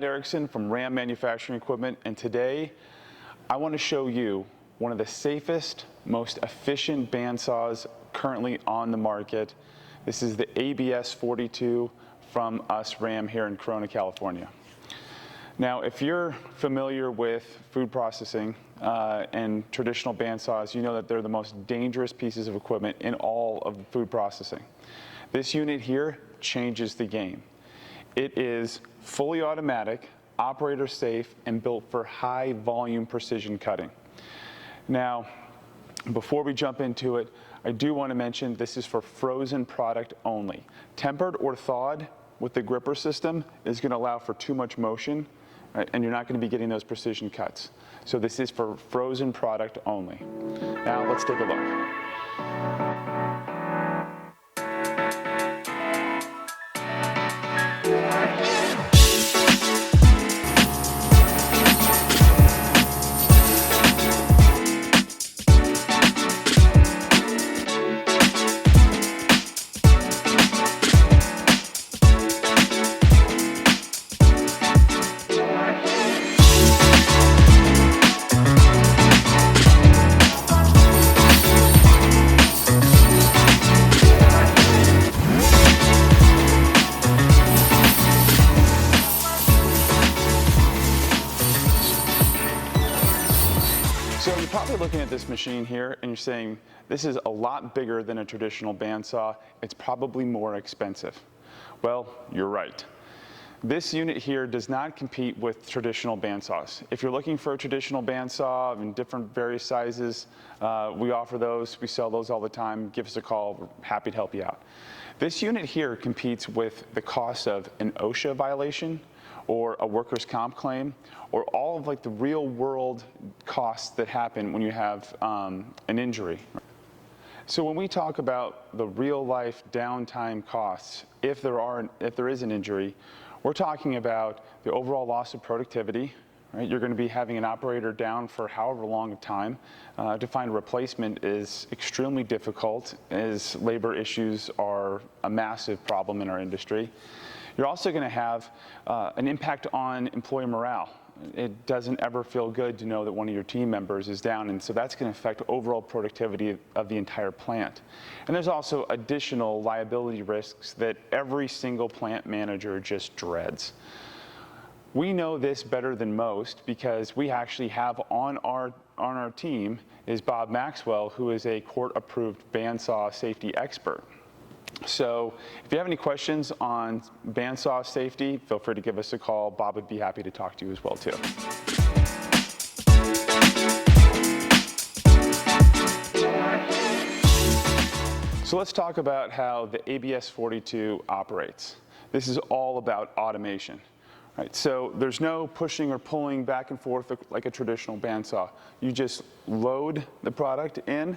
Matt Erickson from Ram Manufacturing Equipment, and today I want to show you one of the safest, most efficient bandsaws currently on the market. This is the ABS42 from us, Ram, here in Corona, California. Now, if you're familiar with food processing and traditional bandsaws, you know that they're the most dangerous pieces of equipment in all of food processing. This unit here changes the game. It is fully automatic, operator safe, and built for high volume precision cutting. Now, before we jump into it, I do want to mention this is for frozen product only. Tempered or thawed with the gripper system is going to allow for too much motion, right, and you're not going to be getting those precision cuts. So this is for frozen product only. Now let's take a look. So you're probably looking at this machine here and you're saying, this is a lot bigger than a traditional bandsaw. It's probably more expensive. Well, you're right. This unit here does not compete with traditional bandsaws. If you're looking for a traditional bandsaw in different various sizes, we offer those. We sell those all the time. Give us a call. We're happy to help you out. This unit here competes with the cost of an OSHA violation or a workers' comp claim, or all of like the real world costs that happen when you have an injury. So when we talk about the real life downtime costs, if there is an injury, we're talking about the overall loss of productivity, right? You're going to be having an operator down for however long of time. To find a replacement is extremely difficult, as labor issues are a massive problem in our industry. You're also going to have an impact on employee morale. It doesn't ever feel good to know that one of your team members is down, and so that's going to affect overall productivity of the entire plant. And there's also additional liability risks that every single plant manager just dreads. We know this better than most because we actually have on our team is Bob Maxwell, who is a court-approved bandsaw safety expert. So if you have any questions on bandsaw safety, feel free to give us a call. Bob would be happy to talk to you as well too. So let's talk about how the ABS42 operates. This is all about automation. Right, so there's no pushing or pulling back and forth like a traditional bandsaw. You just load the product in,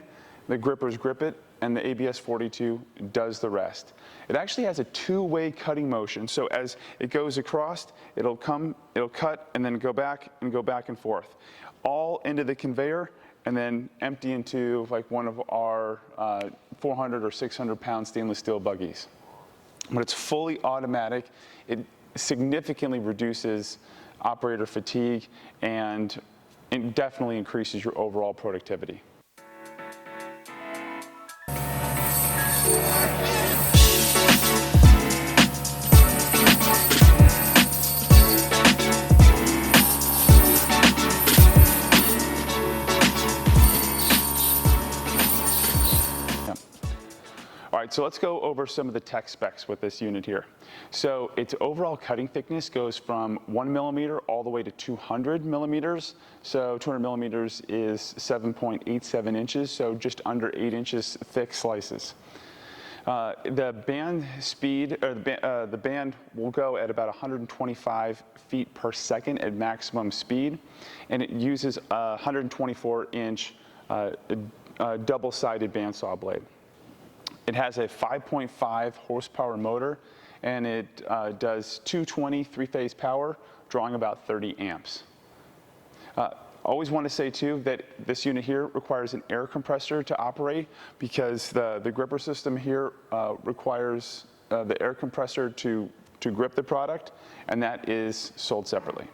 the grippers grip it, and the ABS42 does the rest. It actually has a two-way cutting motion, so as it goes across, it'll cut, and then go back and forth, all into the conveyor, and then empty into like one of our 400 or 600 pound stainless steel buggies. But it's fully automatic. It significantly reduces operator fatigue, and it definitely increases your overall productivity. All right, so let's go over some of the tech specs with this unit here. So its overall cutting thickness goes from 1 millimeter all the way to 200 millimeters. So 200 millimeters is 7.87 inches, so just under 8 inches thick slices. The band speed, or the band will go at about 125 feet per second at maximum speed, and it uses a 124-inch double-sided bandsaw blade. It has a 5.5 horsepower motor, and it does 220 three-phase power, drawing about 30 amps. Always want to say too that this unit here requires an air compressor to operate, because the gripper system here requires the air compressor to to grip the product, and that is sold separately.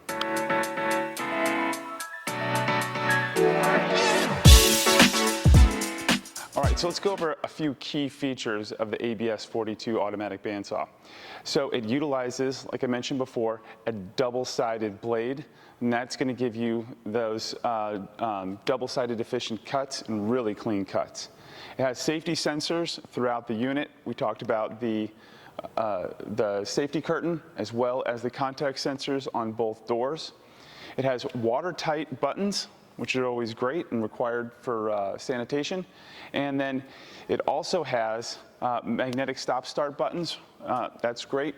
All right, so let's go over a few key features of the ABS42 automatic bandsaw. So it utilizes, like I mentioned before, a double-sided blade, and that's going to give you those double-sided efficient cuts and really clean cuts. It has safety sensors throughout the unit. We talked about the safety curtain as well as the contact sensors on both doors. It has watertight buttons, which are always great and required for sanitation. And then it also has magnetic stop-start buttons. That's great.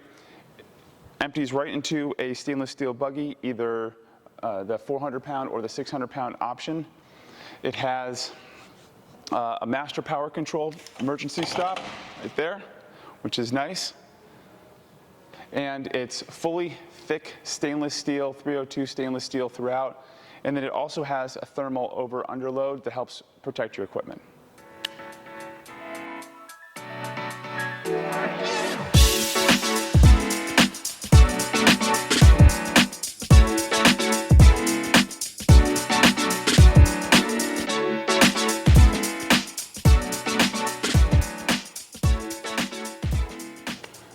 Empties right into a stainless steel buggy, either the 400-pound or the 600-pound option. It has a master power controlled emergency stop right there, which is nice. And it's fully thick stainless steel, 302 stainless steel throughout. And then it also has a thermal over-under load that helps protect your equipment.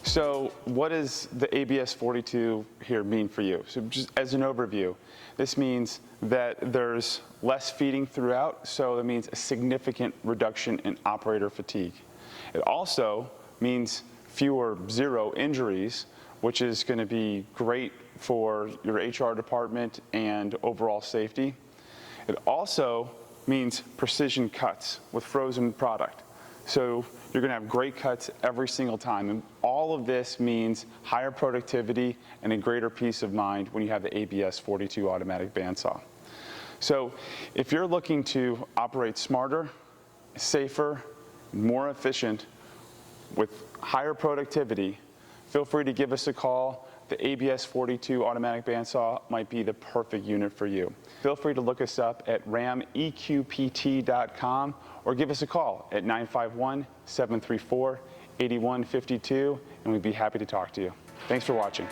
So what does the ABS42 here mean for you? So just as an overview, this means that there's less feeding throughout, so that means a significant reduction in operator fatigue. It also means zero injuries, which is going to be great for your HR department and overall safety. It also means precision cuts with frozen product. So you're going to have great cuts every single time. And all of this means higher productivity and a greater peace of mind when you have the ABS42 automatic bandsaw. So if you're looking to operate smarter, safer, more efficient with higher productivity, feel free to give us a call. The ABS42 automatic bandsaw might be the perfect unit for you. Feel free to look us up at rameqpt.com or give us a call at 951-734-8152, and we'd be happy to talk to you. Thanks for watching.